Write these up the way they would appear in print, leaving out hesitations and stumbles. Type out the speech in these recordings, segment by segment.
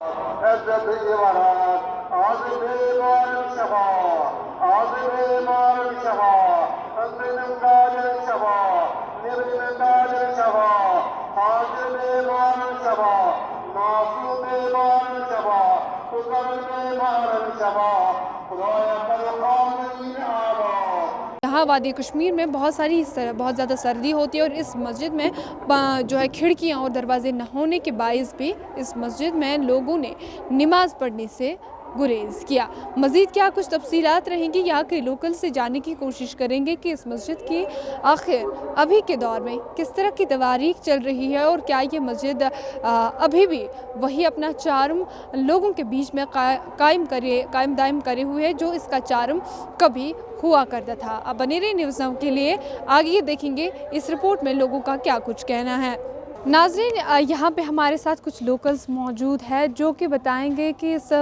عزت الجواهرات عازم إمام الشفاء عازم إمام الشفاء أنزل تاج الشفاء نبل تاج الشفاء حاجب إمام الشفاء معصوم إمام الشفاء تكرم إمام الشفاء خدایا القادرین آباد. یہاں وادی کشمیر میں بہت زیادہ سردی ہوتی ہے اور اس مسجد میں جو ہے کھڑکیاں اور دروازے نہ ہونے کے باعث بھی اس مسجد میں لوگوں نے نماز پڑھنے سے گریز کیا. مزید کیا کچھ تفصیلات رہیں گی یہاں کے لوکل سے جاننے کی کوشش کریں گے کہ اس مسجد کی آخر ابھی کے دور میں کس طرح کی تواریخ چل رہی ہے اور کیا یہ مسجد ابھی بھی وہی اپنا چارم لوگوں کے بیچ میں قائم دائم کرے ہوئے ہے جو اس کا چارم کبھی ہوا کرتا تھا. اب بنے رہے نیوز ناؤ کے لیے آگے دیکھیں گے اس رپورٹ میں لوگوں کا کیا کچھ کہنا ہے. ناظرین یہاں پہ ہمارے ساتھ کچھ لوکلز موجود ہیں جو کہ بتائیں گے کہ اس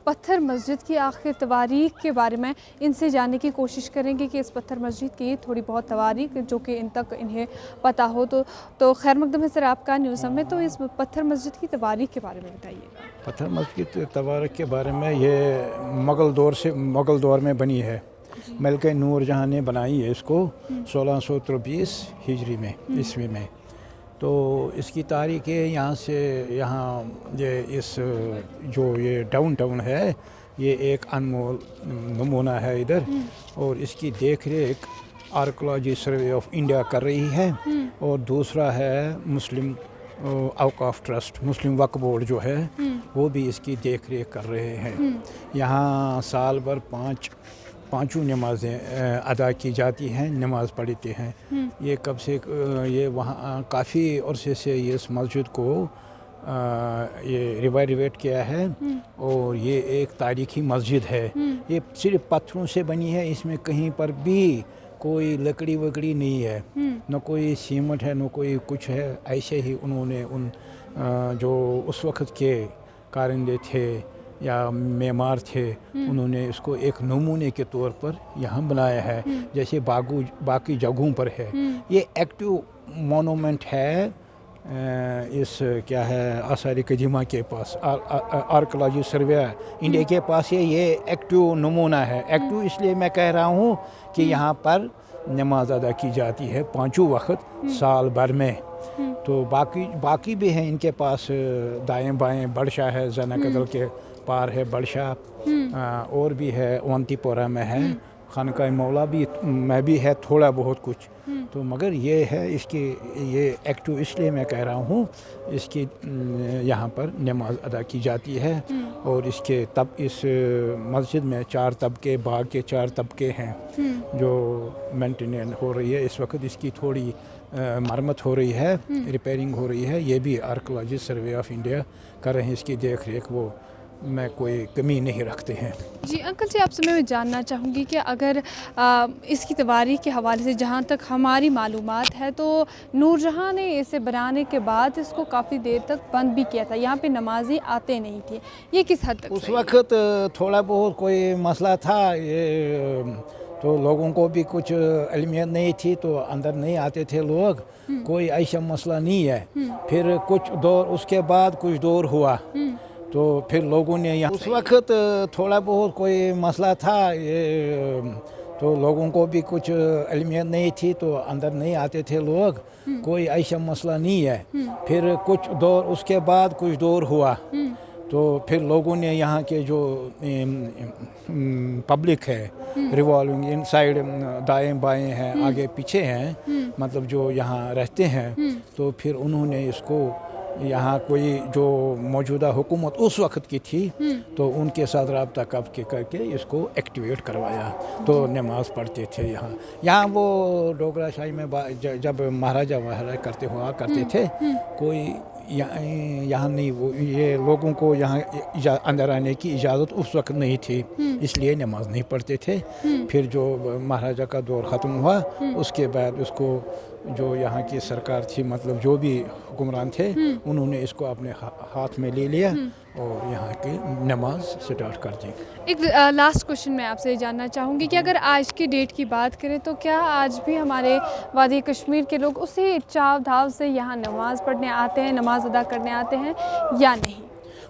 پتھر مسجد کی آخر تواریخ کے بارے میں ان سے جاننے کی کوشش کریں گے کہ اس پتھر مسجد کی تھوڑی بہت تواریخ جو کہ ان تک انہیں پتہ ہو. تو خیر مقدم ہے سر آپ کا نیوز میں. تو اس پتھر مسجد کی تواریخ کے بارے میں بتائیے. پتھر مسجد کی تواریخ کے بارے میں یہ مغل دور میں بنی ہے. ملکہ نور جہاں نے بنائی ہے اس کو 1623 ہجری میں عیسوی میں. تو اس کی تاریخ ہے یہاں یہ ڈاؤن ٹاؤن ہے یہ ایک انمول نمونہ ہے ادھر اور اس کی دیکھ ریکھ آرکیولوجی سروے آف انڈیا کر رہی ہے اور دوسرا ہے مسلم اوقاف ٹرسٹ مسلم وقف بورڈ جو ہے وہ بھی اس کی دیکھ ریکھ کر رہے ہیں. یہاں سال بھر پانچوں نمازیں ادا کی جاتی ہیں نماز پڑھتے ہیں. یہ کب سے یہ وہاں کافی عرصے سے یہ اس مسجد کو یہ ریویٹ کیا ہے اور یہ ایک تاریخی مسجد ہے. یہ صرف پتھروں سے بنی ہے. اس میں کہیں پر بھی کوئی لکڑی وکڑی نہیں ہے نہ کوئی سیمنٹ ہے نہ کوئی کچھ ہے. ایسے ہی انہوں نے ان جو اس وقت کے کارندے تھے یا معمار تھے انہوں نے اس کو ایک نمونے کے طور پر یہاں بنایا ہے جیسے باقی جگہوں پر ہے. یہ ایکٹیو مونومنٹ ہے اس کیا ہے آثار قدیمہ کے پاس آرکیولوجی سروے انڈیا کے پاس یہ ایکٹیو نمونہ ہے. ایکٹیو اس لیے میں کہہ رہا ہوں کہ یہاں پر نماز ادا کی جاتی ہے پانچوں وقت سال بھر میں. تو باقی بھی ہیں ان کے پاس دائیں بائیں بڑشاہ ہے زینہ قدل کے پار ہے بڑشاہ اور بھی ہے اونتی پورہ میں ہے خانقاہ مولا بھی میں بھی ہے تھوڑا بہت کچھ. تو مگر یہ ہے اس کی یہ ایکٹو اس لیے میں کہہ رہا ہوں اس کی یہاں پر نماز ادا کی جاتی ہے اور اس مسجد میں 4 طبقے باغ کے 4 طبقے ہیں جو مینٹینن ہو رہی ہے. اس وقت اس کی تھوڑی مرمت ہو رہی ہے ریپیئرنگ ہو رہی ہے. یہ بھی آرکیولوجی سروے آف انڈیا کر رہے ہیں اس کی دیکھ ریکھ وہ میں کوئی کمی نہیں رکھتے ہیں. جی انکل جی آپ سے میں جاننا چاہوں گی کہ اگر اس کی تواریخ کے حوالے سے جہاں تک ہماری معلومات ہے تو نور جہاں نے اسے بنانے کے بعد اس کو کافی دیر تک بند بھی کیا تھا. یہاں پہ نمازی آتے نہیں تھے. یہ کس حد تک اس وقت تھوڑا بہت کوئی مسئلہ تھا تو لوگوں کو بھی کچھ علمیت نہیں تھی تو اندر نہیں آتے تھے لوگ. کوئی ایسا مسئلہ نہیں ہے. پھر کچھ دور اس کے بعد کچھ دور ہوا تو پھر لوگوں نے یہاں اس وقت تھوڑا بہت کوئی مسئلہ تھا تو لوگوں کو بھی کچھ علمیت نہیں تھی تو اندر نہیں آتے تھے لوگ. کوئی ایسا مسئلہ نہیں ہے. پھر کچھ دور اس کے بعد کچھ دور ہوا تو پھر لوگوں نے یہاں کے جو پبلک ہے ریوالونگ ان سائڈ دائیں بائیں ہیں آگے پیچھے ہیں مطلب جو یہاں رہتے ہیں تو پھر انہوں نے اس کو یہاں کوئی جو موجودہ حکومت اس وقت کی تھی تو ان کے ساتھ رابطہ کر کے اس کو ایکٹیویٹ کروایا تو نماز پڑھتے تھے. یہاں وہ ڈوگرا شاہی میں جب مہاراجہ کرتے تھے کوئی یہاں نہیں وہ یہ لوگوں کو یہاں اندر آنے کی اجازت اس وقت نہیں تھی اس لیے نماز نہیں پڑھتے تھے. پھر جو مہاراجہ کا دور ختم ہوا اس کے بعد اس کو جو یہاں کی سرکار تھی مطلب جو بھی حکمران تھے انہوں نے اس کو اپنے ہاتھ میں لے لیا اور یہاں کی نماز سٹارٹ کر دی. ایک لاسٹ کوشچن میں آپ سے جاننا چاہوں گی کہ اگر آج کی ڈیٹ کی بات کریں تو کیا آج بھی ہمارے وادی کشمیر کے لوگ اسی چاو دھاو سے یہاں نماز پڑھنے آتے ہیں نماز ادا کرنے آتے ہیں یا نہیں؟